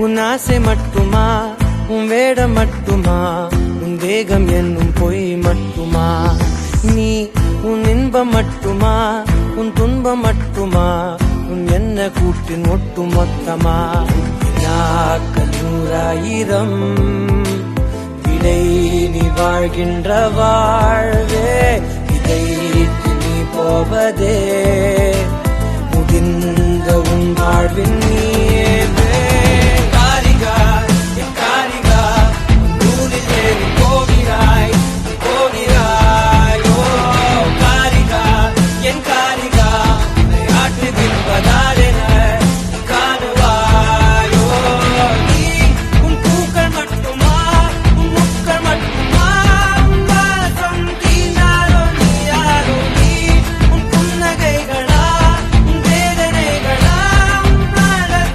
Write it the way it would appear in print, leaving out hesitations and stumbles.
உன் ஆசை மட்டுமா, உன் வேடம் மட்டுமா, உன் வேகம் என்னும் பொய் மட்டுமா, நீ உன் இன்பம் மட்டுமா, உன் துன்பம் மட்டுமா, உன் என்ன கூட்டின் ஒட்டு மொத்தமா, நாக்கள் 100,000 விடை நீ வாழ்கின்ற வாழ்வே, இதை நீ போவதே முடிந்த உன் வாழ்வின் நீ